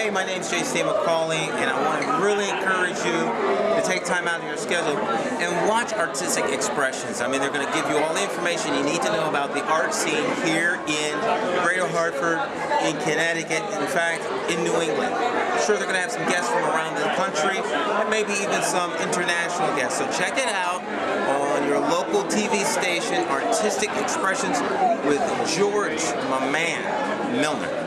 Hey, my name's J.C. McCauley, and I want to really encourage you to take time out of your schedule and watch Artistic Expressions. I mean, they're going to give you all the information you need to know about the art scene here in Greater Hartford, in Connecticut, in fact, in New England. I'm sure they're going to have some guests from around the country, and maybe even some international guests. So check it out on your local TV station, Artistic Expressions, with George, my man, Milner.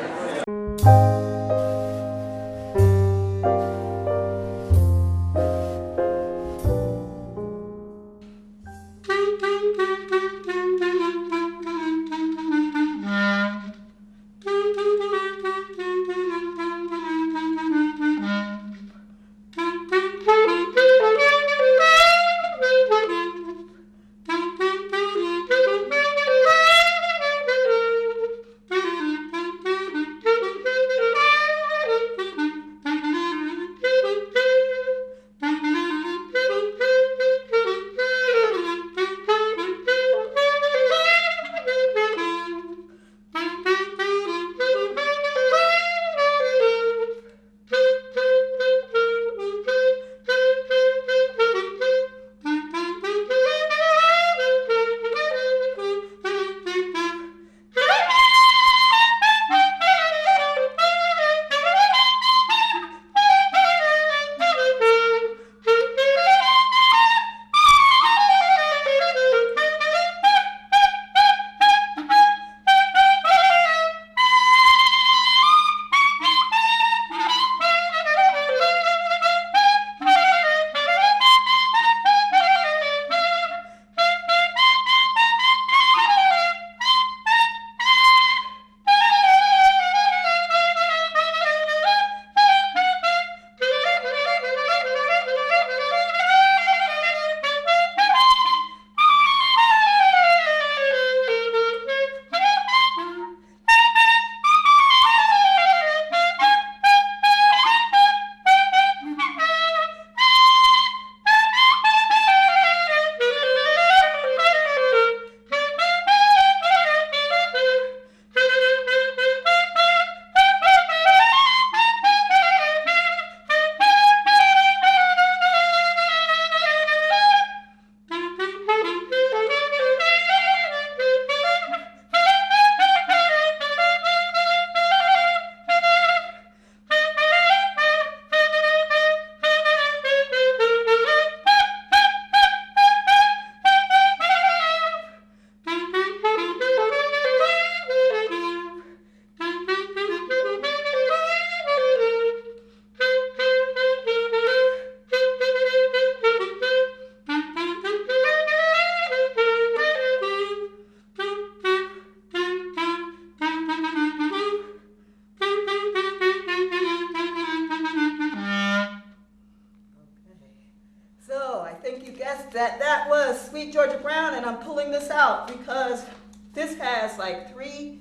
That was Sweet Georgia Brown, and I'm pulling this out because this has like three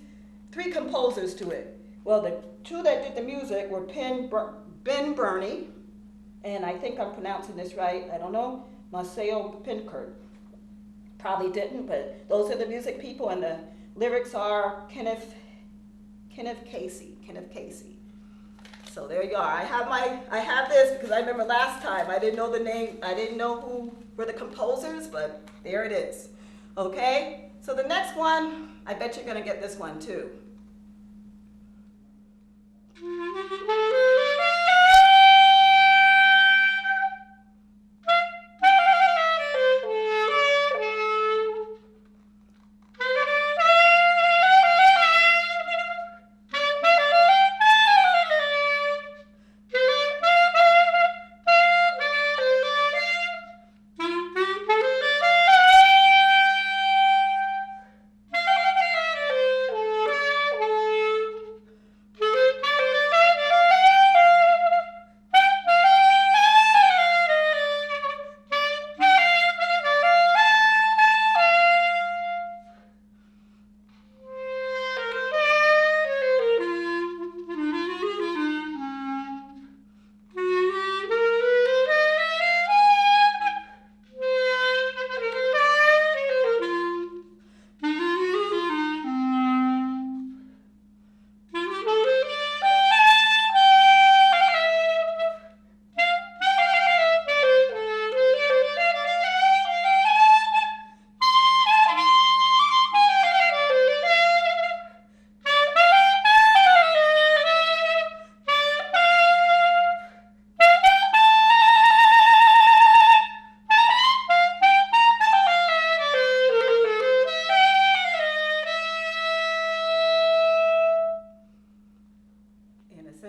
composers to it. Well, the two that did the music were Ben Burney, and I think I'm pronouncing this right, I don't know, Maceo Pinkert. Probably didn't, but those are the music people, and the lyrics are Kenneth Casey. So there you are. I have this because I remember last time I didn't know the name, I didn't know who were the composers, but there it is. Okay? So the next one, I bet you're gonna get this one too.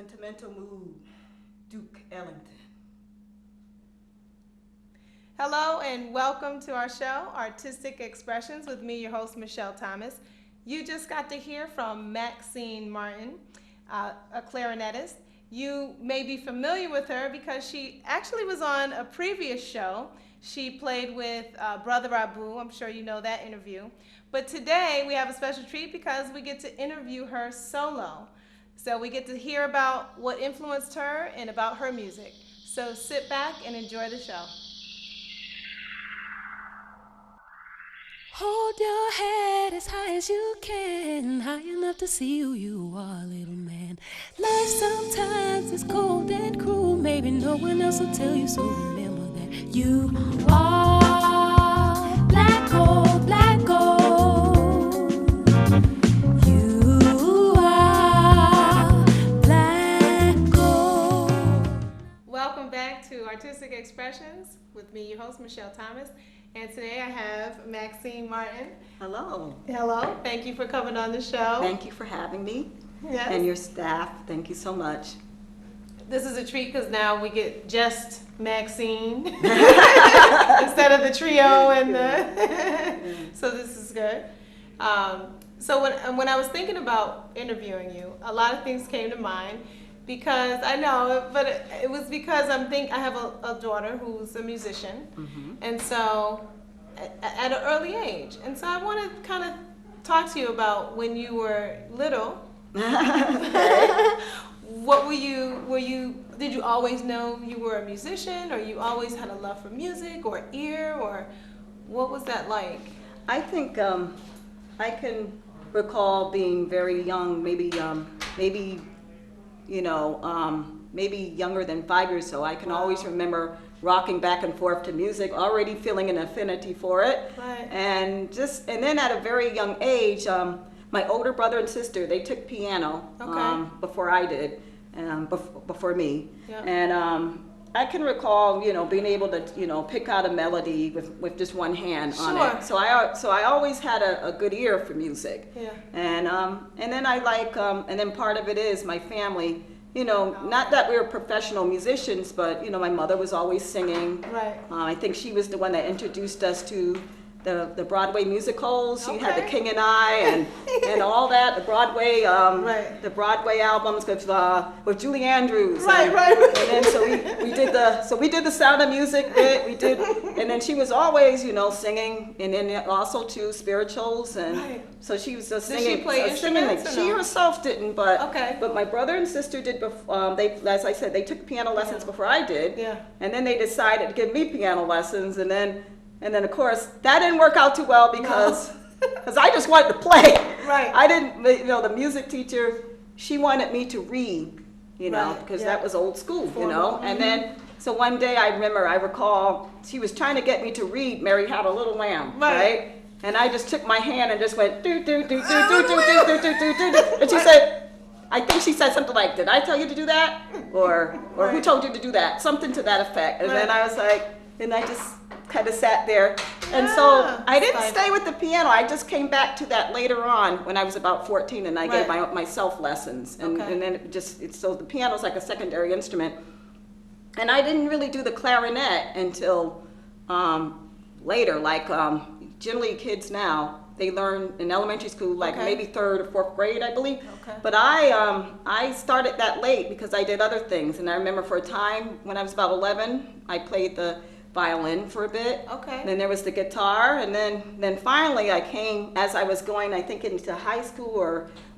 Sentimental Mood, Duke Ellington. Hello and welcome to our show, Artistic Expressions, with me, your host, Michelle Thomas. You just got to hear from Maxine Martin, a clarinetist. You may be familiar with her because she actually was on a previous show. She played with Brother Abu. I'm sure you know that interview. But today we have a special treat because we get to interview her solo. So we get to hear about what influenced her and about her music. So sit back and enjoy the show. Hold your head as high as you can, high enough to see who you are, little man. Life sometimes is cold and cruel, maybe no one else will tell you, so remember that you are black gold, black gold. You are black gold. Welcome back to Artistic Expressions with me, your host, Michelle Thomas. And today I have Maxine Martin. Hello. Hello. Thank you for coming on the show. Thank you for having me. Yes. And your staff. Thank you so much. This is a treat because now we get just Maxine instead of the trio and the. So this is good. So when I was thinking about interviewing you, a lot of things came to mind. Because I know, but it was because I have a daughter who's a musician, and so at an early age, and so I want to kind of talk to you about when you were little. What did you always know you were a musician, or you always had a love for music or ear, or what was that like? I think I can recall being very young, maybe younger than 5 years, so I can always remember rocking back and forth to music, already feeling an affinity for it. Right. And then at a very young age, my older brother and sister, they took piano before I did, before me. Yeah. And I can recall, being able to, pick out a melody with just one hand on Sure. it. So I always had a good ear for music. Yeah. And then I like, and then part of it is my family, not that we were professional musicians, but, my mother was always singing. Right. I think she was the one that introduced us to the Broadway musicals. She had The Okay. King and I and all that, the Broadway Right. the Broadway albums with Julie Andrews. Right, and, right. And then we did the Sound of Music bit. We did, and then she was always singing, and then also too spirituals, and Right. so she was just Did singing. she play instruments or She no? herself didn't, but Okay. But my brother and sister did. As I said, they took piano lessons before I did. Yeah. And then they decided to give me piano lessons, and then of course that didn't work out too well because I just wanted to play. Right. I didn't, the music teacher, she wanted me to read, Right, because yeah. that was old school, Formal, And then, so one day I recall, she was trying to get me to read Mary Had a Little Lamb, Right. And I just took my hand and just went, do, do, do, do, do, do, do, do, do, do, do. And she said, I think she said something like, did I tell you to do that? Or who Right. told you to do that? Something to that effect. And then Right. I was like, and I just kind of sat there. And Yeah. so I didn't Like- stay with the piano. I just came back to that later on when I was about 14, and I gave myself lessons. And, Okay. and then so the piano's like a secondary instrument. And I didn't really do the clarinet until later. Like generally kids now, they learn in elementary school, like Okay. maybe 3rd or 4th grade, I believe. Okay. But I started that late because I did other things. And I remember for a time when I was about 11, I played the violin for a bit. Okay. Then there was the guitar, and then finally I came as I was going, I think, into high school,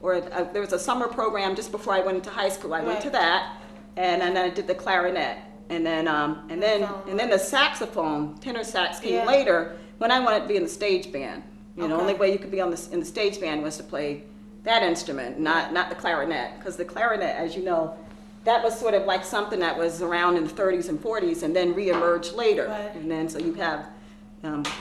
or there was a summer program just before I went into high school. I went to Right. that, and then I did the clarinet, and then the saxophone, tenor sax came Yeah. later when I wanted to be in the stage band. Okay. Only way you could be in the stage band was to play that instrument, not the clarinet, because the clarinet, as you know, that was sort of like something that was around in the 30s and 40s and then reemerged later. Right. And then so you have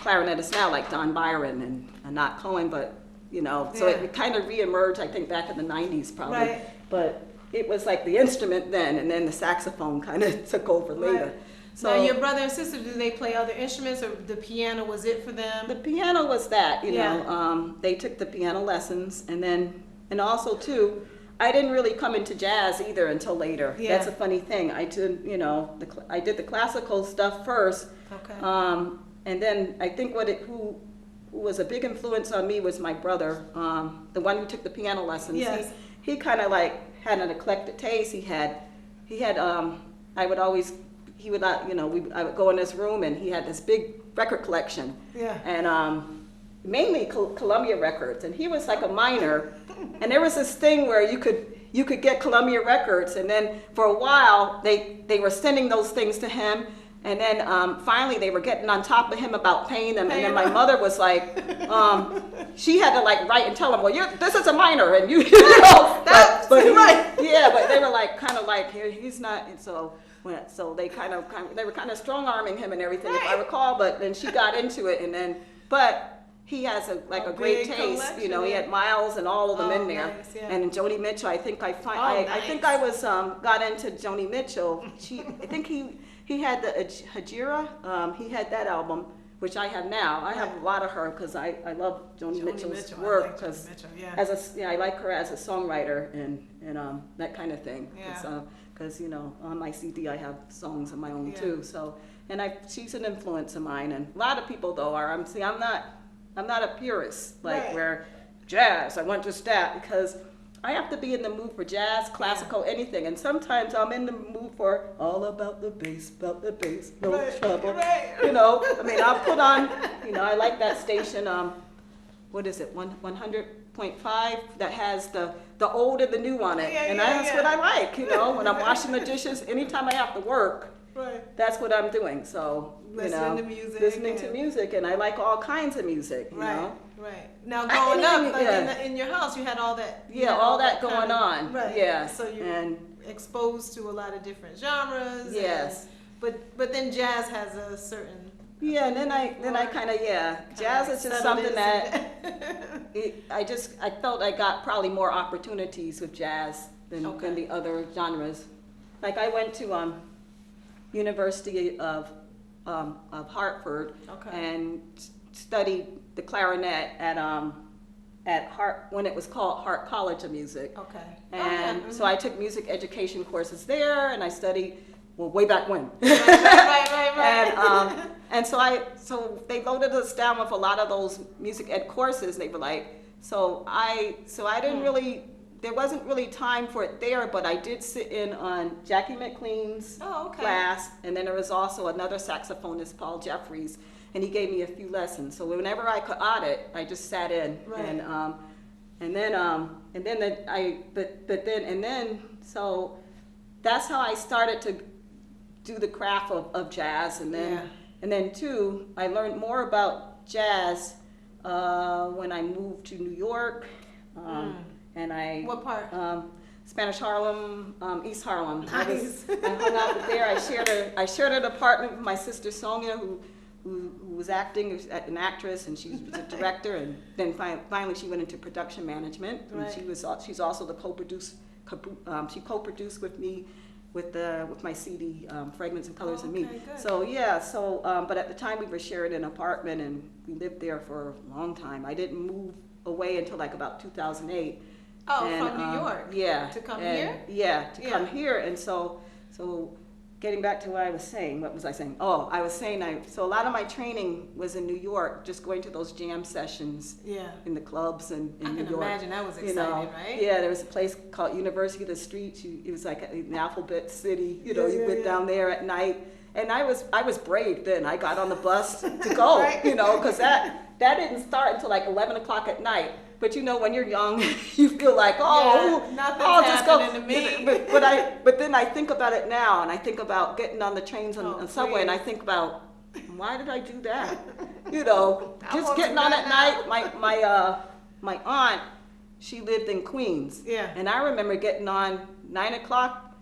clarinetists now like Don Byron and Anat Cohen, but so Yeah. it kind of reemerged, I think, back in the 90s probably. Right. But it was like the instrument then, and then the saxophone kind of took over later. Right. So now, your brother and sister, do they play other instruments, or the piano was it for them? the piano was that, Yeah. they took the piano lessons, and also too, I didn't really come into jazz either until later. Yeah. That's a funny thing. I did, I did the classical stuff first. Okay. And then I think who was a big influence on me was my brother, the one who took the piano lessons. Yes. He kind of like had an eclectic taste. He had, I would always, he would not, I would go in his room and he had this big record collection. Yeah. And mainly Columbia records. And he was like a minor. And there was this thing where you could get Columbia records. And then for a while, they were sending those things to him. And then finally they were getting on top of him about paying them. And then my mother was like, she had to like write and tell him, well, this is a minor, and you know. That's right. Yeah, but they were like kind of like, he's not. And so they they were kind of strong arming him and everything, if I recall. But then she got into it, but he has a great taste. He had Miles and all of them in there. Nice, yeah. And Joni Mitchell, I think I was got into Joni Mitchell. I think he had the Hajira. He had that album, which I have now. I have a lot of her because I love Joni Mitchell's work because I like her as a songwriter and that kind of thing. Yeah. Because on my CD I have songs of my own too. So she's an influence of mine. And a lot of people though are. I'm not a purist where jazz. I want just that because I have to be in the mood for jazz, classical, anything. And sometimes I'm in the mood for all about the bass, no trouble. Right. I'll put on, I like that station, what is it, 100.5 that has the old and the new on it. That's what I like, when I'm washing the dishes, anytime I have to work. Right. That's what I'm doing. So, listening to music, and I like all kinds of music, you know. Right. Now growing up, in your house, you had all that. All that going on. Right. Yeah. So you're exposed to a lot of different genres. Yes. But then jazz has a certain. Yeah, and then I kind of jazz is just something that I felt I got probably more opportunities with jazz than the other genres. Like I went to University of Hartford and studied the clarinet at Hart when it was called Hart College of Music. Okay. And so I took music education courses there, and I studied way back when. Right. And so they loaded us down with a lot of those music ed courses. They were like, so I didn't really. There wasn't really time for it there, but I did sit in on Jackie McLean's class, and then there was also another saxophonist, Paul Jeffries, and he gave me a few lessons. So whenever I could audit, I just sat in, so that's how I started to do the craft of jazz, and then too, I learned more about jazz when I moved to New York. And what part? Spanish Harlem, East Harlem. Nice. I hung out there. I shared an apartment with my sister Sonia, who was acting, an actress, and she was a director. And then finally she went into production management. And she's also the co-producer. She co-produced with me with my CD, Fragments and Colors of Me. Good. So but at the time we were sharing an apartment, and we lived there for a long time. I didn't move away until like about 2008. From New York? Yeah. To come here? Yeah, to come here. And so getting back to what I was saying, what was I saying? Oh, I was saying, so a lot of my training was in New York, just going to those jam sessions in the clubs in New York. I can imagine that was exciting, right? Yeah, there was a place called University of the Streets. It was like an alphabet city. You went down there at night. And I was brave then. I got on the bus to go, because that didn't start until like 11 o'clock at night. But when you're young, you feel like, nothing's happening to me. But then I think about it now, and I think about getting on the trains on subway, and I think about, why did I do that? Just getting on at night. My aunt, she lived in Queens. Yeah. And I remember getting on 9 o'clock,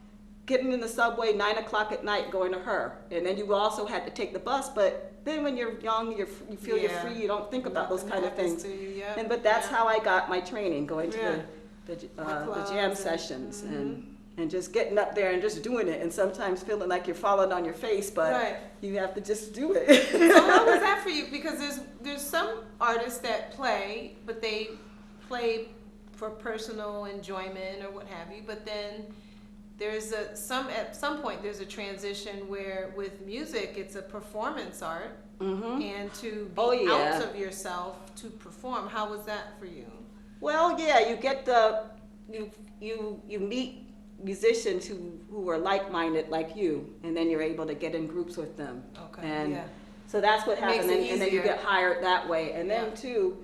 getting in the subway 9 o'clock at night, going to her. And then you also had to take the bus, but then when you're young, you feel you're free, you don't think about those kind of things. But that's how I got my training, going to the jam sessions and just getting up there and just doing it, and sometimes feeling like you're falling on your face, but you have to just do it. So how was that for you? Because there's some artists that play, but they play for personal enjoyment or what have you, but then there's at some point there's a transition where with music it's a performance art, and to be out of yourself to perform. How was that for you? Well, yeah, you get you meet musicians who are like-minded like you, and then you're able to get in groups with them. Okay. And so that's what happened, and then you easier. get hired that way. And then too,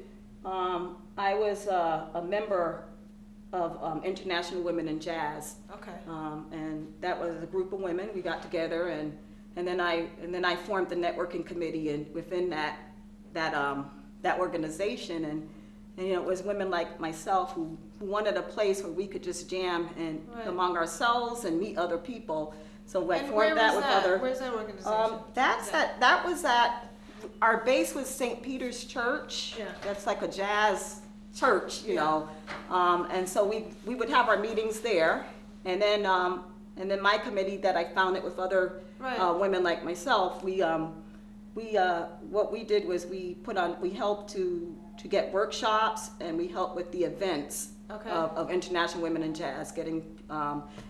I was a member of International Women in Jazz. Okay. And that was a group of women. We got together, and then I formed the networking committee, and within that organization, and you know, it was women like myself who wanted a place where we could just jam and among ourselves and meet other people. So I formed that with other. Where's that organization? That was at our base was St. Peter's Church. Yeah. That's like a jazz church, you know. And so we would have our meetings there, and then my committee that I founded with other women like myself, what we did was we helped to get workshops, and we helped with the events of International Women in Jazz, getting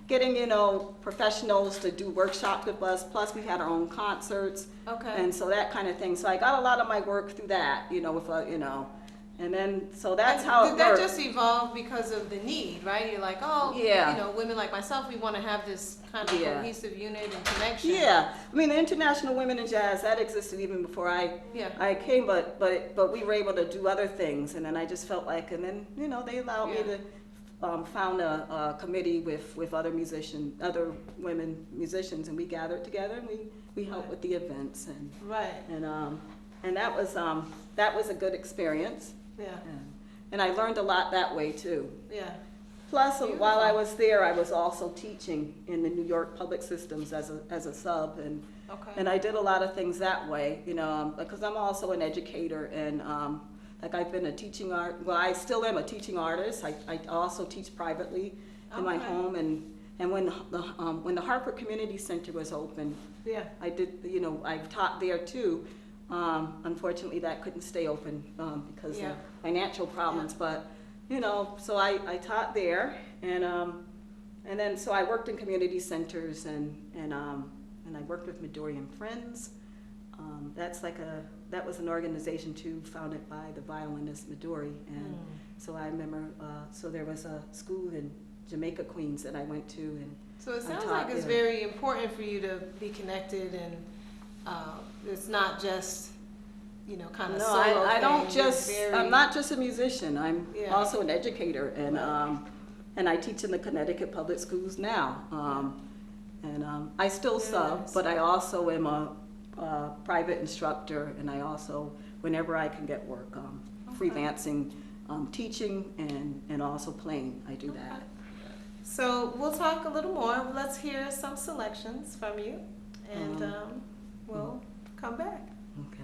you know, professionals to do workshops with us. Plus we had our own concerts, and so that kind of thing. So I got a lot of my work through that, you know, with you know. And then, so that's how it worked. Did that just evolve because of the need, right? You're like, oh, you know, women like myself, we want to have this kind of cohesive unit and connection. Yeah, I mean, the International Women in Jazz, that existed even before I came, but we were able to do other things, and then I just felt like, and then, you know, they allowed me to found a committee with other women musicians, and we gathered together, and we helped with the events, and that was a good experience. Yeah. And I learned a lot that way too. Yeah. Plus, while I was there, I was also teaching in the New York public systems as a sub, and I did a lot of things that way, you know, because I'm also an educator, and like I've been a teaching I still am a teaching artist. I also teach privately in my home, and when the Hartford Community Center was open, I did, you know, I've taught there too. Unfortunately, that couldn't stay open because of financial problems. But you know, so I taught there, and then so I worked in community centers, and I worked with Midori and Friends. That was an organization too, founded by the violinist Midori, and so I remember. So there was a school in Jamaica, Queens, that I went to, and so it sounds like it's very important for you to be connected, and it's not just, you know, kind of solo I thing. don't just. I'm not just a musician. I'm also an educator, and I teach in the Connecticut public schools now. I still sub, but I also am a private instructor, and I also, whenever I can get work, freelancing, teaching, and also playing. I do that. So we'll talk a little more. Let's hear some selections from you, and we'll come back. Okay.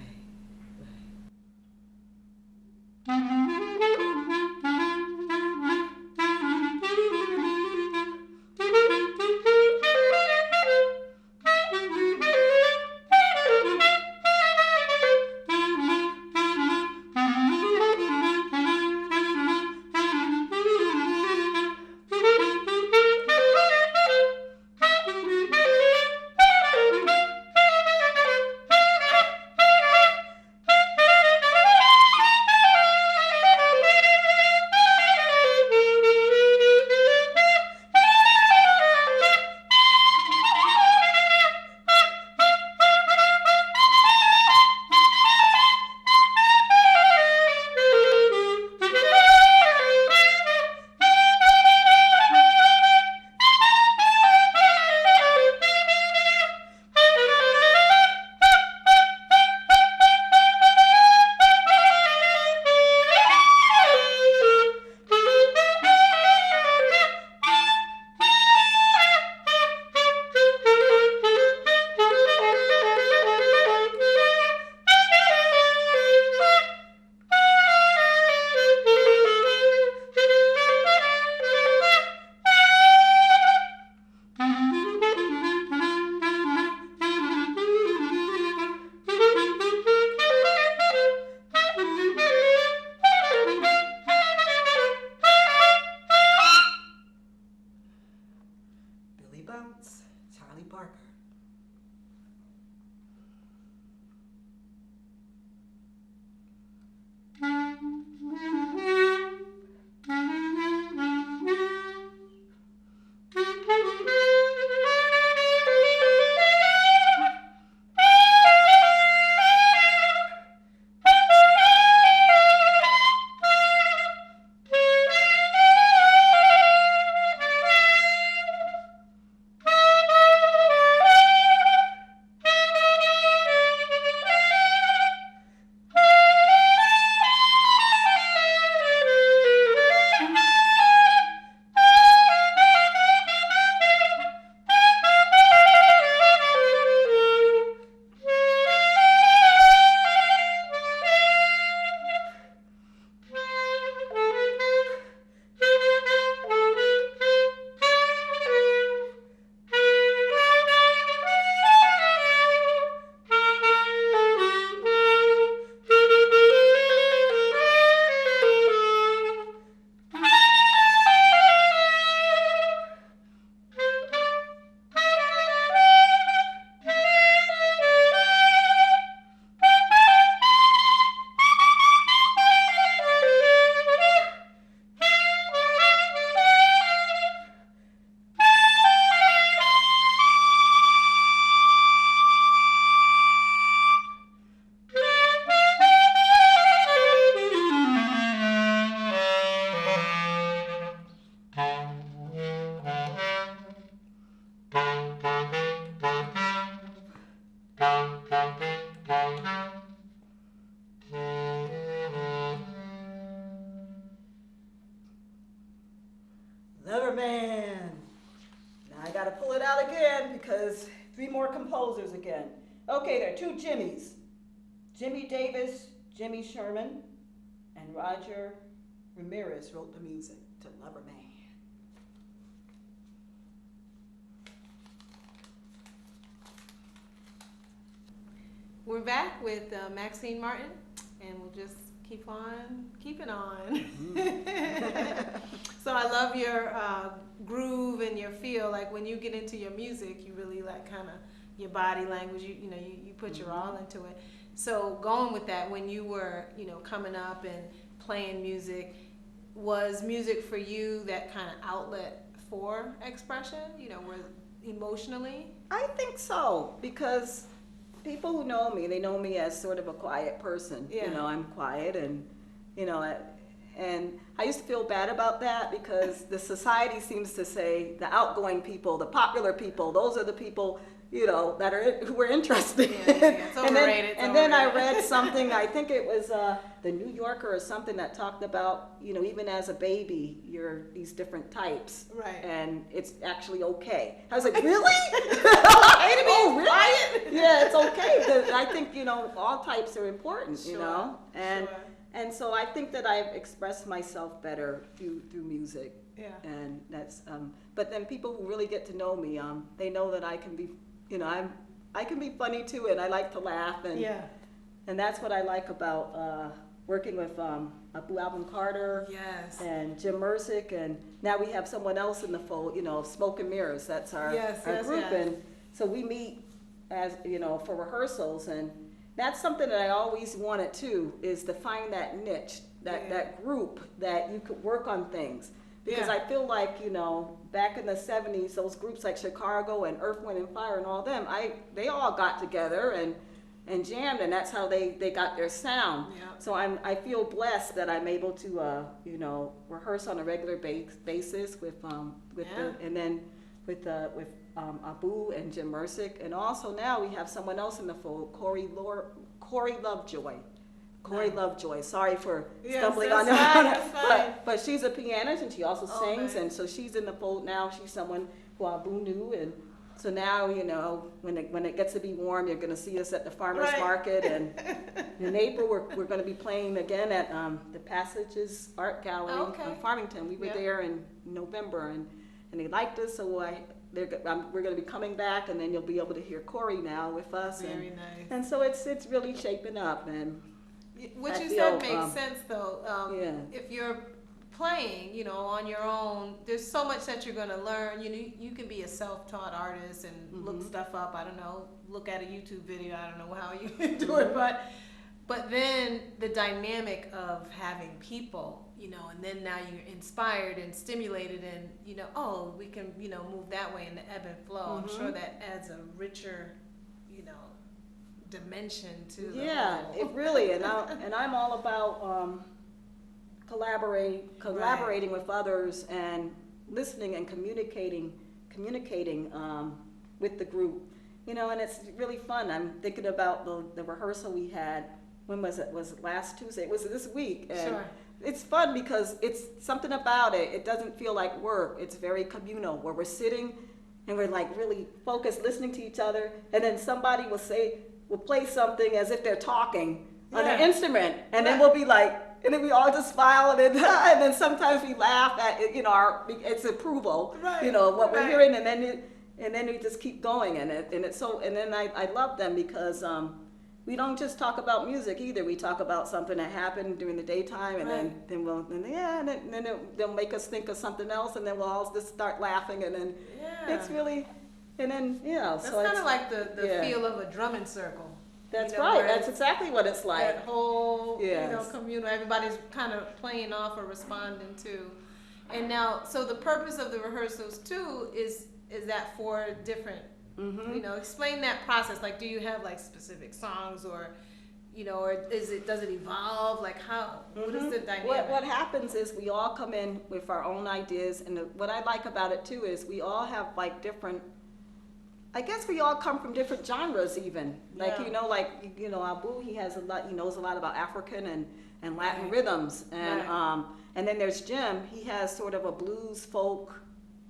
Lover Man. Now I gotta pull it out again because 3 more composers again. Okay, there are 2 Jimmys. Jimmy Davis, Jimmy Sherman, and Roger Ramirez wrote the music to Lover Man. We're back with Maxine Martin, and we'll just keep on keeping on. So I love your groove and your feel. Like when you get into your music, you really like kind of your body language. You put your all into it. So going with that, when you were coming up and playing music, was music for you that kind of outlet for expression? Where emotionally? I think so, because people who know me, they know me as sort of a quiet person. Yeah. I'm quiet, and and I used to feel bad about that because the society seems to say the outgoing people, the popular people, those are the people who are interested. Yeah. It's overrated. And then I read something, I think it was the New Yorker or something, that talked about, even as a baby, you're these different types. Right. And it's actually okay. I was like, really? Okay to be Oh, really? quiet? Yeah, it's okay. 'Cause I think, all types are important, Sure, And sure. and so I think that I've expressed myself better through music. Yeah. And that's but then people who really get to know me, they know that I can be, I can be funny too, and I like to laugh, and Yeah. and that's what I like about working with Abu Alvin Carter. Yes. And Jim Mersick, and now we have someone else in the fold, Smoke and Mirrors. That's our Yes, group, yes. and so we meet as for rehearsals, and that's something that I always wanted too, is to find that niche, that group that you could work on things. Because Yeah. I feel like, back in the 70s, those groups like Chicago and Earth, Wind and Fire and all them, they all got together and jammed, and that's how they got their sound. Yeah. So I feel blessed that I'm able to rehearse on a regular basis with and then with Abu and Jim Mersick, and also now we have someone else in the fold, Corey Lovejoy. Corey Lovejoy. Sorry for stumbling on that. But she's a pianist, and she also sings, nice. and so she's in the fold now. She's someone who Abu knew, and so now when it gets to be warm, you're going to see us at the farmers market, and in April we're going to be playing again at the Passages Art Gallery in Farmington. We were there in November, and they liked us, so we're going to be coming back, and then you'll be able to hear Corey now with us. Very nice. And so it's really shaping up, and what you feel, said makes sense though. If you're playing, on your own, there's so much that you're going to learn. You can be a self-taught artist and look stuff up. I don't know, look at a YouTube video. I don't know how you do it, but then the dynamic of having people, and then now you're inspired and stimulated, and we can move that way in the ebb and flow. I'm sure that adds a richer, dimension to the whole. It really, and I'm all about collaborating with others, and listening and communicating with the group, and it's really fun. I'm thinking about the rehearsal we had. When was it? Was it last Tuesday? It was this week. And Sure. It's fun because it's something about it. It doesn't feel like work. It's very communal, where we're sitting and we're like really focused, listening to each other, and then somebody will play something as if they're talking on an instrument, and then we'll be like, and then we all just smile, and then sometimes we laugh at it, it's approval, what we're hearing, and then we just keep going, and then I love them because we don't just talk about music either. We talk about something that happened during the daytime, and then they'll make us think of something else, and then we'll all just start laughing, and then it's really, and then That's so kind of like the feel of a drumming circle. That's right. That's exactly what it's like. That whole Yes. communal. Everybody's kind of playing off or responding to. And now, so the purpose of the rehearsals too is that for different. Explain that process. Like, do you have like specific songs, or or does it evolve? Like, how? What is the dynamic? What happens is we all come in with our own ideas, and what I like about it too is we all have like different. I guess we all come from different genres, even like Abu, he has a lot. He knows a lot about African and Latin rhythms, and then there's Jim. He has sort of a blues folk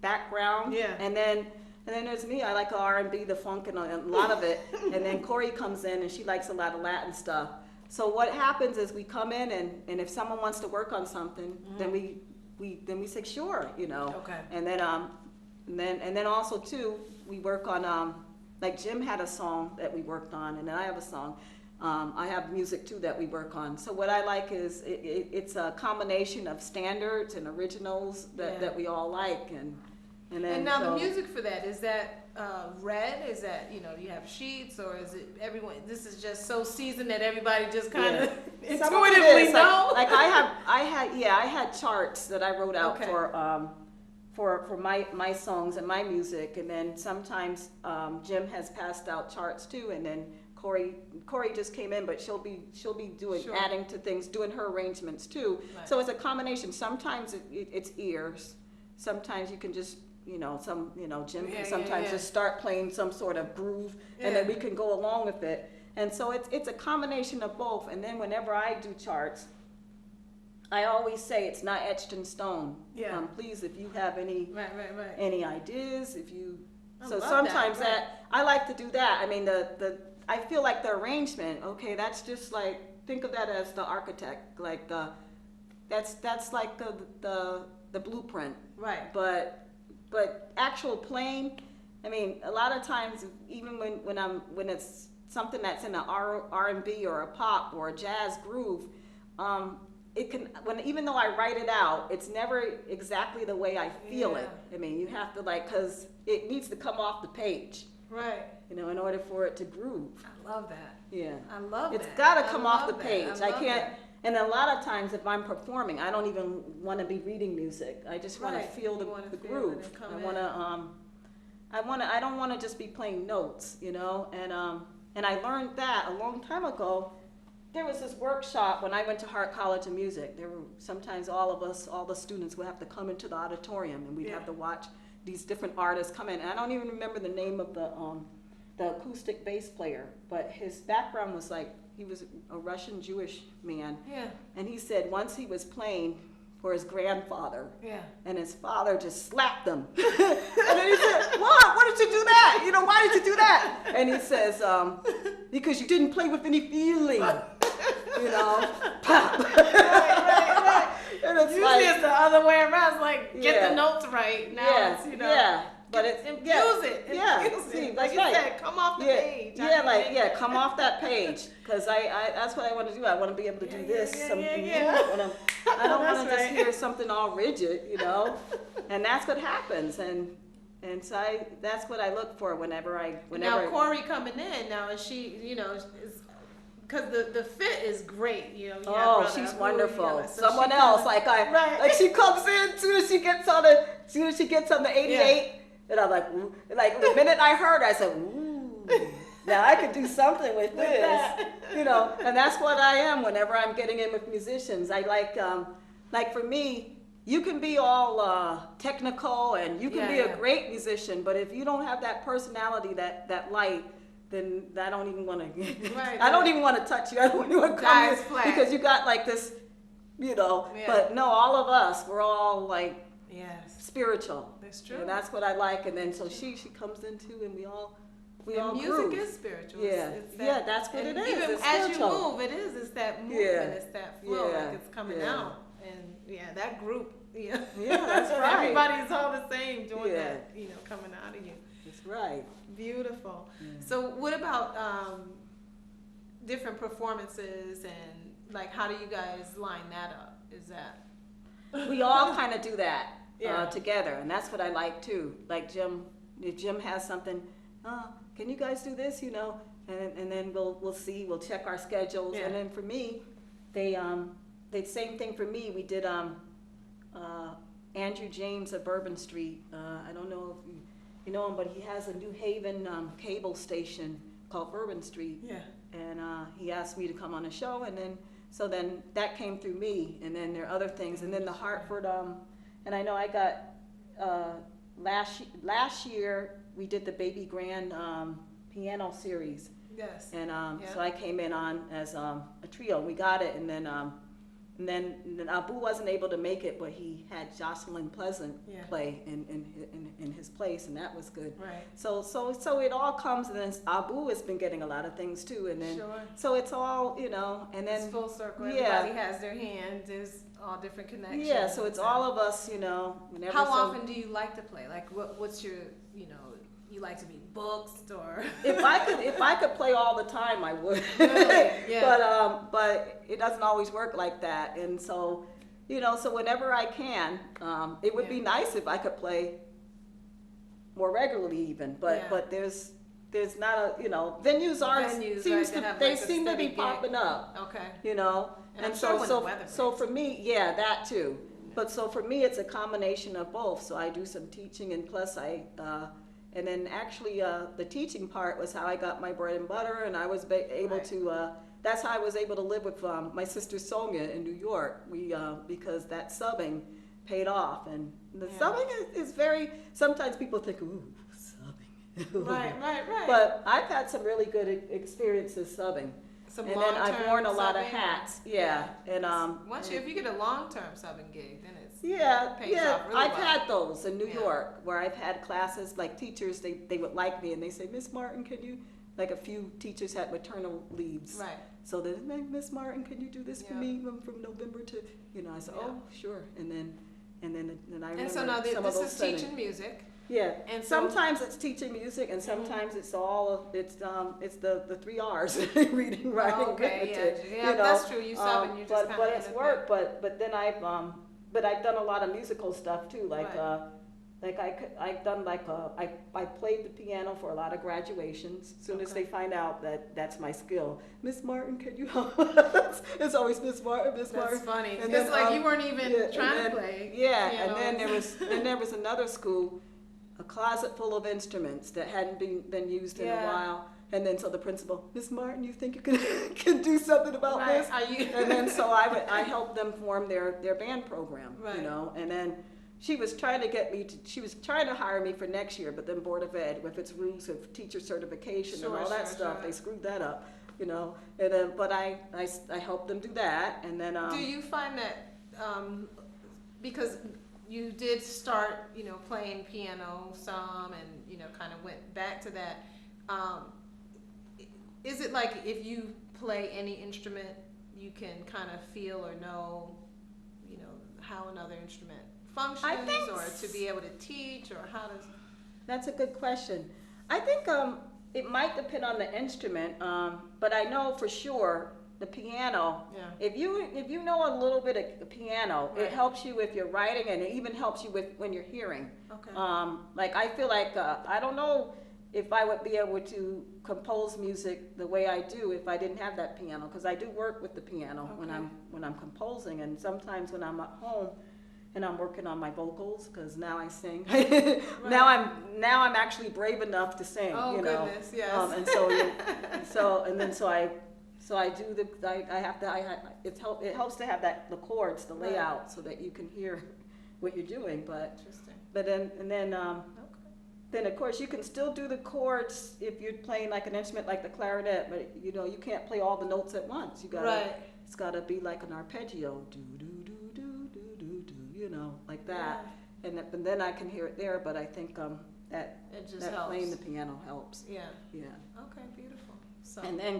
background. Yeah. And then there's me. I like R&B, the funk, and a lot of it. And then Corey comes in, and she likes a lot of Latin stuff. So what happens is we come in, and if someone wants to work on something, then we say sure, you know. Okay. And then also too, we work on like Jim had a song that we worked on, and then I have a song. I have music too that we work on. So what I like is it's a combination of standards and originals that we all like, and then And now the music for that, is that read? Is that, you know, you have sheets, or is it everyone, this is just so seasoned that everybody just kind of intuitively know? Like I had charts that I wrote out for my songs and my music, and then sometimes Jim has passed out charts too, and then Corey just came in, but she'll be doing adding to things, doing her arrangements too. Right. So it's a combination. Sometimes it's ears. Sometimes you can just Jim can sometimes just start playing some sort of groove, and then we can go along with it. And so it's a combination of both. And then whenever I do charts, I always say it's not etched in stone. Yeah. Please, if you have any any ideas, if you I so love sometimes that I like to do that. I mean I feel like the arrangement. Okay, that's just like, think of that as the architect. Like that's like the blueprint. Right. But actual playing, I mean, a lot of times, even when it's something that's in an R&B or a pop or a jazz groove, it can, even though I write it out, it's never exactly the way I feel it. I mean, you have to because it needs to come off the page. Right. You know, in order for it to groove. I love that. Yeah. I love It's that. got to come off the love that. page. I love can't. that. And a lot of times, if I'm performing, I don't even want to be reading music. I just want Right. to feel You wanna the feel it groove. and come I in. want to. I don't want to just be playing notes, you know. And I learned that a long time ago. There was this workshop when I went to Hart College of Music. There were sometimes all the students would have to come into the auditorium, and we'd have to watch these different artists come in. And I don't even remember the name of the acoustic bass player, but his background was like, he was a Russian Jewish man. Yeah. And he said once he was playing for his grandfather, Yeah. and his father just slapped him. And then he said, "What? Why did you do that? You know, why did you do that?" And he says, "Because you didn't play with any feeling." You know, pop. Right. And it's Usually it's the other way around. It's like, get the notes right. Now it's, you know. Yeah. But it's infuse it. Infuse See, it. that's Like you said, come off the page. Come off that page. Because I that's what I want to do. I want to be able to do this. Yeah. I don't want to That's just hear something all rigid, you know. And that's what happens. And so that's what I look for whenever Now Corey coming in. Now is she? You know, because the fit is great. You know. Oh, she's wonderful. So Someone she else, coming, like she comes in soon as she gets on the 88. And I'm like, ooh. Like the minute I heard her, I said, ooh, now I could do something with this, you know. And that's what I am whenever I'm getting in with musicians. I like for me, you can be all technical and you can be a great musician, but if you don't have that personality, that light, then I don't even want to. I don't even want to touch you. I don't even want to come in because you got like this, you know. Yeah. But no, all of us, we're all like. Yes. Spiritual. That's true. And that's what I like. And then so she comes in too, and we all music groove. is spiritual. Yeah. That's what it is. Even it's as spiritual. you move, it's that movement, it's that flow, like it's coming out. And that group, Yeah, that's right. Everybody's all the same doing that, you know, coming out of you. That's right. Beautiful. So what about different performances and like how do you guys line that up? Is that We all kind of do that together, and that's what I like too. Like if Jim has something, can you guys do this? You know, and then we'll see. We'll check our schedules, and then for me, they same thing for me. We did Andrew James of Bourbon Street. I don't know if you know him, but he has a New Haven cable station called Bourbon Street. Yeah. And he asked me to come on a show, and then. So then that came through me, and then there are other things, and then the Hartford, and I know I got, last year we did the Baby Grand piano series. Yes. And so I came in on as a trio, we got it, and then then Abu wasn't able to make it, but he had Jocelyn Pleasant Yeah. play in his place, and that was good. Right. So it all comes, and then Abu has been getting a lot of things too, and then Sure. so it's all, and then It's full circle. yeah. Everybody has their hand. There's all different connections. yeah, so it's all of us, whenever. How often do you like to play? Like, what's your, you like to be booked or? If I could play all the time, I would. Really? Yeah. But it doesn't always work like that, and so, so whenever I can, it would be Yeah. nice if I could play more regularly, even. But Yeah. but there's not a venues aren't Venues, seems right, to they have they like a seem to steady be gig. popping up, Okay. And I'm so sure when so the weather so breaks. for me, yeah, that too. But so for me, it's a combination of both. So I do some teaching, and plus and then actually the teaching part was how I got my bread and butter, and I was able Right. to. That's how I was able to live with my sister Sonia in New York. We because that subbing paid off, and the Yeah. subbing is very. Sometimes people think, ooh, subbing. Right. But I've had some really good experiences subbing. Some And then I've long-term worn a lot of subbing. hats. Yeah. And If you get a long-term subbing gig, then it pays yeah, off really I've well. had those in New Yeah. York where I've had classes, like teachers, they would like me and they say, Miss Martin, can you, like a few teachers had maternal leaves. Right. So they're like, Miss Martin, can you do this for Yeah. me from November to, I said, Yeah. oh, sure. And then I remember And so now some of this those is sending. teaching music. Yeah, And so- sometimes it's teaching music, and sometimes it's the 3 R's: reading, writing, Oh, okay, arithmetic. yeah, that's true. You sub and you just but kinda but it's end up work. But then I've done a lot of musical stuff too. Right. I've done I played the piano for a lot of graduations. As soon as Okay. they find out that that's my skill, Miss Martin, can you help us? It's always Miss Martin, Miss Martin. That's funny. And It's then, like you weren't even yeah, trying and to then- play. Yeah, piano. and then there was another school, a closet full of instruments that hadn't been used in a Yeah. while. And then so the principal, Miss Martin, you think you can do something about Right. this? Are you? And then so I helped them form their band program, Right. and then she was trying to she was trying to hire me for next year, but then Board of Ed, with its rules of teacher certification and Sure, all that sure, stuff, sure. they screwed that up, and then, but I helped them do that, and then, Do you find that because you did start, playing piano some, and kind of went back to that? Is it like if you play any instrument, you can kind of feel or know, how another instrument functions, think or to be able to teach, or how does? That's a good question. I think it might depend on the instrument, but I know for sure the piano. Yeah. If you know a little bit of the piano, Right. it helps you with your writing, and it even helps you with when you're hearing. Okay. Like I feel like I don't know if I would be able to compose music the way I do if I didn't have that piano, because I do work with the piano when Okay. I'm composing, and sometimes when I'm at home and I'm working on my vocals, because now I sing. Now I'm actually brave enough to sing. Oh, goodness, yes. And so I do it helps to have the chords, the Right. layout, so that you can hear what you're doing. But Interesting. then of course you can still do the chords if you're playing like an instrument like the clarinet, but you can't play all the notes at once. Right. It's gotta be like an arpeggio, do do do do do do do, like that. And then I can hear it there. But I think that It just that helps. playing the piano helps. Yeah. Yeah. Okay. Beautiful. So. And then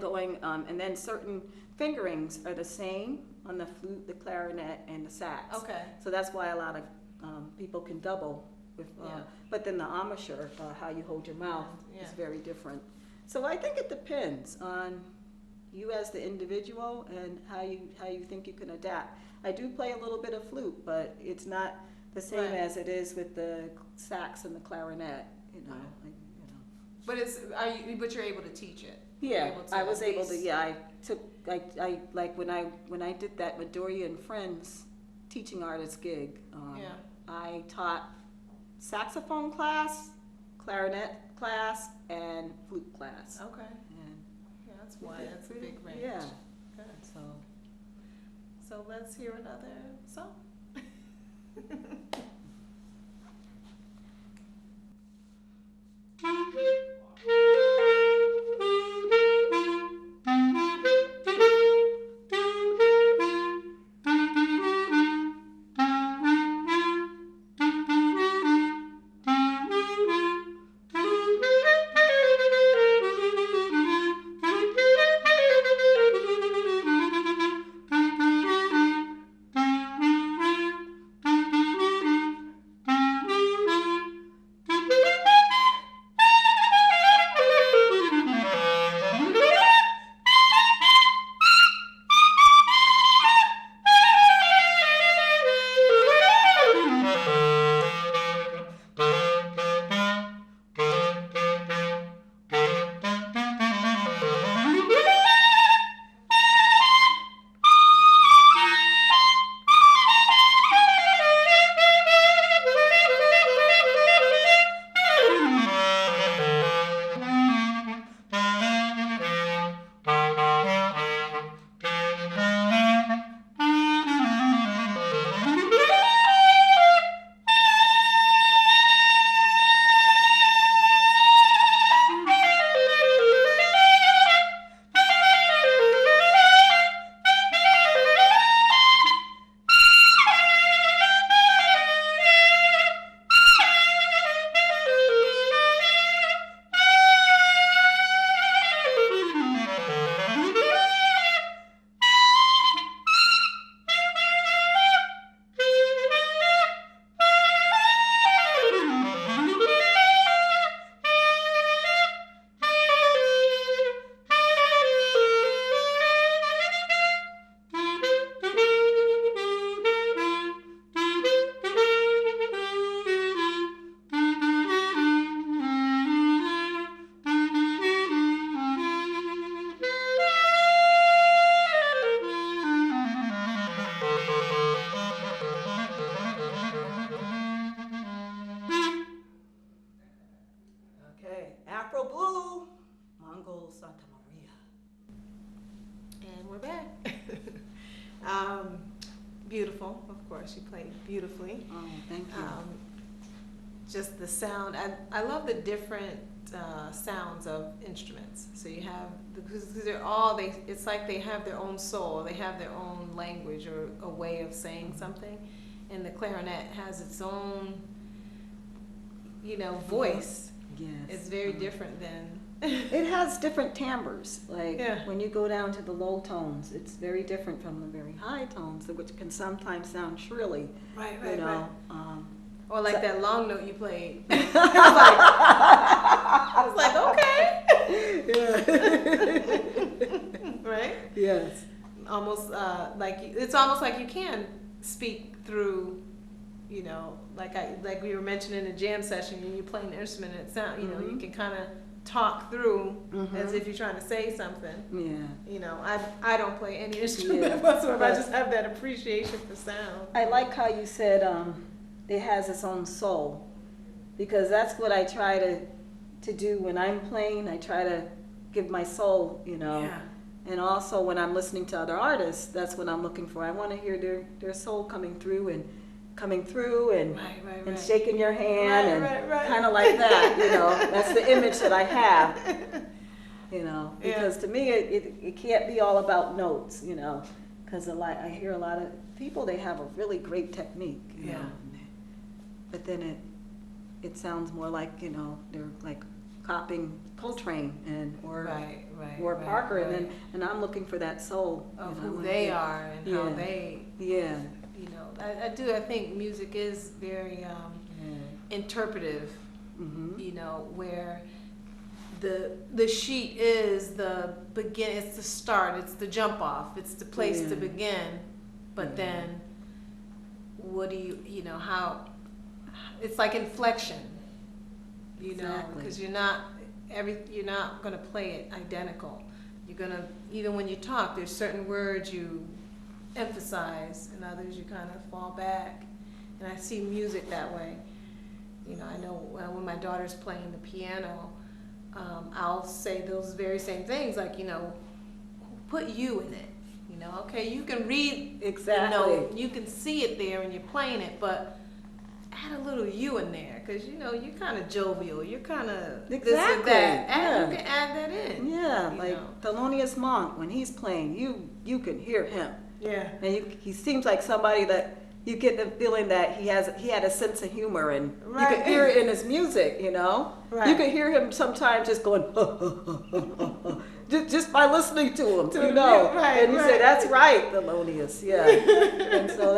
and then certain fingerings are the same on the flute, the clarinet, and the sax. Okay. So that's why a lot of people can double with. Yeah. But then the embouchure, how you hold your mouth, Yeah. is very different. So I think it depends on you as the individual and how you think you can adapt. I do play a little bit of flute, but it's not the same Right. as it is with the sax and the clarinet. Right. But but you're able to teach it. You're Yeah, able to I was at able to. least- Yeah, I like when I did that Midoriya and Friends teaching artist gig. Yeah. I taught saxophone class, clarinet class, and flute class. Okay. And Yeah, that's one. That's a big range. Yeah. Good. So So let's hear another song. course, you played beautifully. Oh, thank you. Just the sound. I love the different sounds of instruments. So you have, because they're all, it's like they have their own soul, they have their own language or a way of saying something. And the clarinet has its own, voice. Yes. It's very different than. It has different timbres. Like Yeah. when you go down to the low tones, it's very different from the very high tones, which can sometimes sound shrilly. Right, You know. Or like So- that long note you played. I was like, okay. Right? Yes. Almost it's almost like you can speak through, like we were mentioning in a jam session, and you're playing the instrument and it sound, you can kind of talk through as if you're trying to say something. Yeah. I don't play any instrument Yeah. whatsoever. I But- just have that appreciation for sound. I like how you said it has its own soul, because that's what I try to do when I'm playing. I try to give my soul, Yeah. And also when I'm listening to other artists, that's what I'm looking for. I want to hear their soul coming through and Right. shaking your hand Right. kind of like that, That's the image that I have, because to me it can't be all about notes, because I hear a lot of people, they have a really great technique, you know, but then it sounds more like, they're like copying Coltrane or Parker, and I'm looking for that soul Of who they are and how they. Yeah. I think music is very interpretive, where the sheet is the begin, it's the start, it's the jump off, it's the place to begin, but then what do how, it's like inflection, because you're not going to play it identical. You're going to, even when you talk, there's certain words you emphasize and others you kind of fall back. And I see music that way. I know when my daughter's playing the piano, I'll say those very same things, like, put you in it. Okay, you can read Exactly. You can see it there and you're playing it, but add a little you in there, because you're kind of jovial, you're kind of this and that. You can add that in. Yeah, like Thelonious Monk, when he's playing, you can hear him. Yeah. And he seems like somebody that you get the feeling that he had a sense of humor, and you can hear it in his music, Right. You can hear him sometimes just going, just by listening to him, Right, and you say, that's right, Thelonious, yeah. And so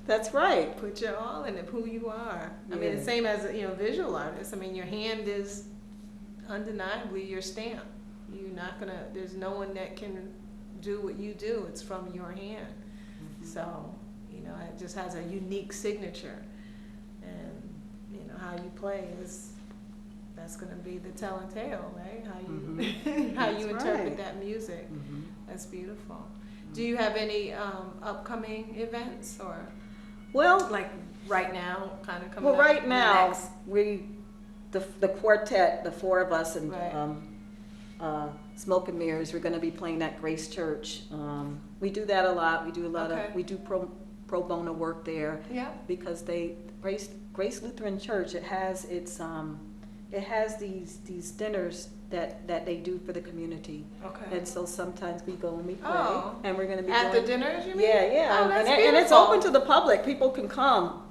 that's right. Put your all in it, who you are. I mean, Yeah. the same as visual artists. I mean, your hand is undeniably your stamp. You're not gonna. There's no one that can do what you do. It's from your hand. So it just has a unique signature, and how you play that's gonna be the tell and tale, right? How you how you That's interpret right. that music. That's beautiful. Do you have any upcoming events, or Well, like right now, kind of coming well, up? right now Next? the quartet, the four of us, and Right. Smoke and Mirrors, we're going to be playing at Grace Church. We do that a lot. We do a lot Okay. of pro bono work there, Yeah. because Grace Lutheran Church, it has these dinners that they do for the community. Okay. And so sometimes we go and we play, Oh. and we're going to be At going, the dinners, you mean? Yeah. Oh, that's and it's beautiful. open to the public. People can come.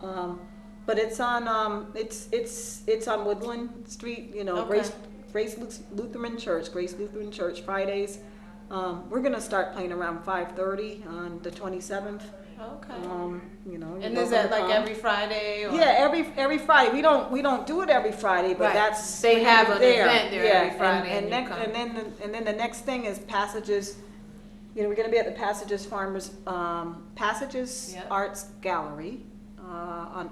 But it's on it's on Woodland Street, Okay. Grace Lutheran Church, Fridays. We're gonna start playing around 5:30 on the 27th. Okay. And is that like every Friday? Or? Yeah, every Friday. We don't do it every Friday, but Right. that's They we're have gonna be an there. event there yeah. every Friday and you next, come. and then the next thing is Passages. We're gonna be at the Passages Yeah. Arts Gallery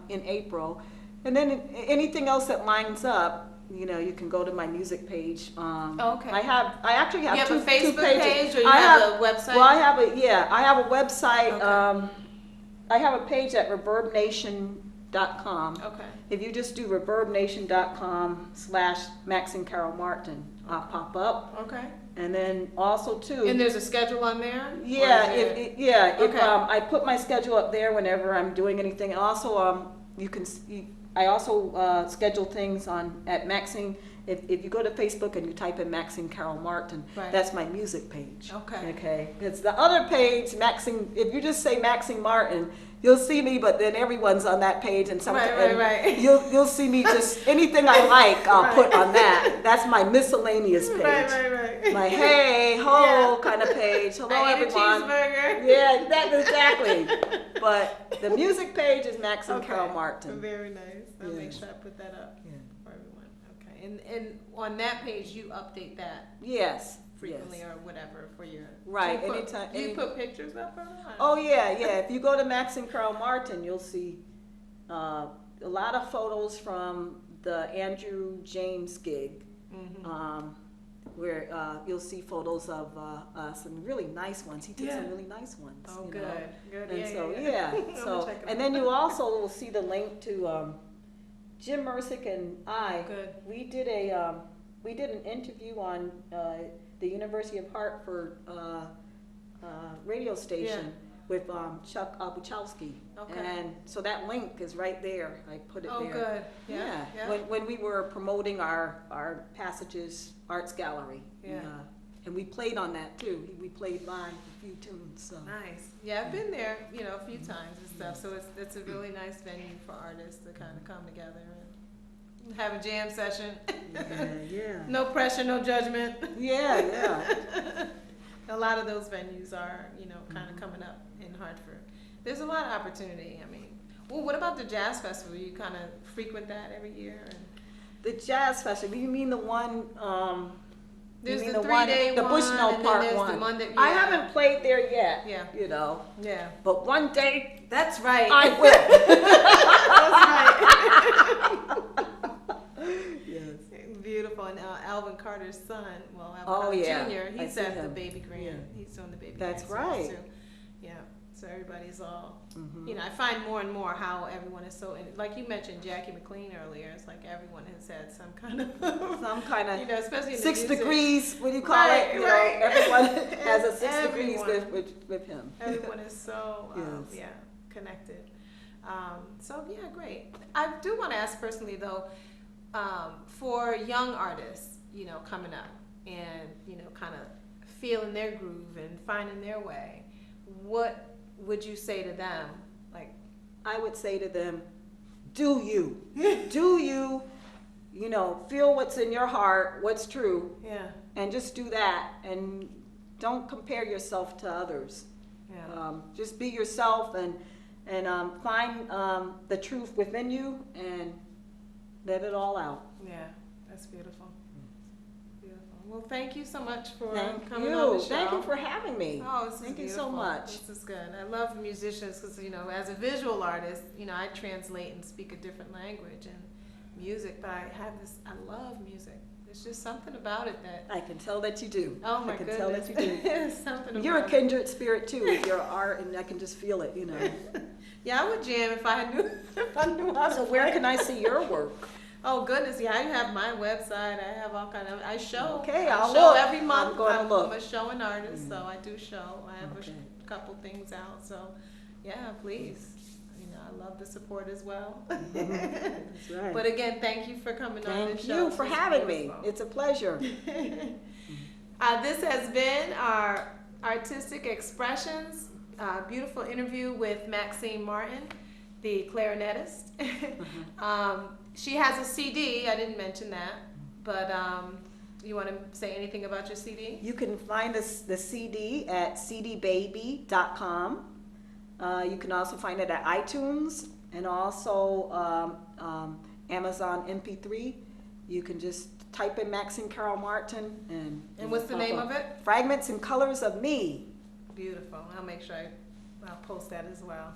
in April, and then anything else that lines up. You can go to my music page. Okay. I actually have You have two a Facebook pages. page, or you I have a website? Well, I have a website. Okay. I have a page at reverbnation.com. Okay. If you just do reverbnation.com/Maxine Carol Martin, I'll pop up. Okay. And then also too. And there's a schedule on there? Yeah, Or is it- if Okay. I put my schedule up there whenever I'm doing anything. Also, I also schedule things at Maxine. If you go to Facebook and you type in Maxine Carol Martin, Right. that's my music page. Okay. Okay. It's the other page, Maxine. If you just say Maxine Martin, you'll see me. But then everyone's on that page, and sometimes Right. you'll see me just anything I like. I'll Right. put on that. That's my miscellaneous page. Right. My hey ho Yeah. kind of page. Hello I ate a everyone. cheeseburger. Yeah, exactly. But the music page is Maxine Okay. Carol Martin. Very nice. I'll make Yes. sure I put that up Yeah. for everyone. Okay. And on that page, you update that Yes. frequently Yes. or whatever for your. Right, Do you put- anytime- Do you any- put pictures up or not? Oh yeah. If you go to Maxine Carol Martin, you'll see a lot of photos from the Andrew James gig, where you'll see photos of some really nice ones. He did some Yeah. really nice ones. Oh, you good. know. Good. And Yeah, so yeah. I'm gonna so check 'em and out. then you also will see the link to Jim Mersick and I. Good. We did an interview on the University of Hartford radio station with Chuck Abuchowski. Okay. And so that link is right there. I put it Oh, there. good. Yeah. When we were promoting our Passages Arts Gallery. Yeah. And we played on that too. We played live a few tunes. So. Nice. Yeah, I've been there, a few times and stuff. So it's a really nice venue for artists to kind of come together and have a jam session. Yeah. No pressure, no judgment. Yeah. A lot of those venues are, kind of coming up in Hartford. There's a lot of opportunity. I mean, well, what about the Jazz Festival? You kind of frequent that every year? And The Jazz Festival. You mean the one? there's you mean the one- 3-day the one, Bushnell and Part then there's one. the Monday. I yeah. haven't played there yet. Yeah. Yeah. But one day That's right. I will. That's Yes. right. Beautiful. And Alvin Carter's son, Alvin Oh, Carter yeah. Jr., I he's see at the him. Baby Grand. Yeah. He's doing the Baby That's Grand series, right. too. Yeah. So everybody's all, Mhm. I find more and more how everyone is so, like you mentioned Jackie McLean earlier, it's like everyone has had some kind of, Some kind of especially in the 6 music. degrees. What do you call Right, it? right. Everyone has a 6 degrees Everyone. with him. Everyone is so, Yes. connected. So, yeah, great. I do want to ask personally, though, for young artists, coming up and, kind of feeling their groove and finding their way, what would you say to them? Like, I would say to them, do you. Do you, feel what's in your heart, what's true, yeah, and just do that. And don't compare yourself to others. yeah. Just be yourself and find the truth within you and let it all out. Yeah, that's beautiful. Beautiful. Well, thank you so much for Thank coming you. on the show. Thank you for having me. Oh, this is Thank you beautiful. so much. This is good. I love musicians because, as a visual artist, I translate and speak a different language and music, but I love music. There's just something about it that, I can tell that you do. oh my I can goodness. tell that you do. There's something You're a about it. kindred spirit too with your art, and I can just feel it, Yeah, I would jam if I knew how to So where play. can I see your work? Oh goodness, yeah, I have my website. I have all kind of. I show. Okay, I I'll show look. every month. I'm going to look. I'm a showing artist, so I do show. I have Okay. a couple things out. So, yeah, please. I love the support as well. That's right. But again, thank you for coming on Thank the show. you for This is having me. beautiful. It's a pleasure. This has been our Artistic Expressions, beautiful interview with Maxine Martin, the clarinetist. She has a CD, I didn't mention that, but you want to say anything about your CD? You can find the CD at cdbaby.com. You can also find it at iTunes and also Amazon MP3. You can just type in Maxine Carol Martin And what's the name of it? Fragments and Colors of Me. Beautiful. I'll make sure I'll post that as well.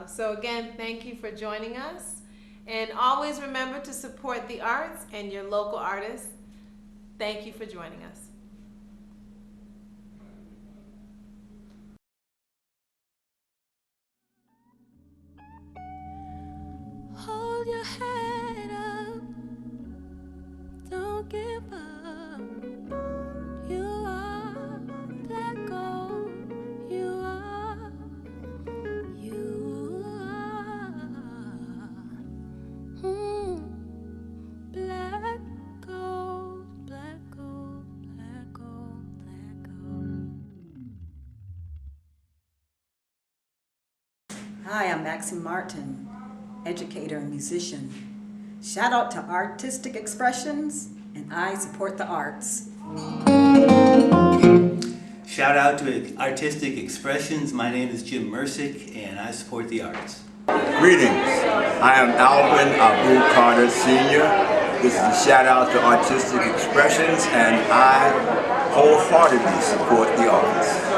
So again, thank you for joining us. And always remember to support the arts and your local artists. Thank you for joining us. Hold your head up, don't give up. You Maxine Martin, educator and musician. Shout out to Artistic Expressions, and I support the arts. Shout out to Artistic Expressions. My name is Jim Mersick, and I support the arts. Greetings. I am Alvin Abu Carter Sr. This is a shout out to Artistic Expressions, and I wholeheartedly support the arts.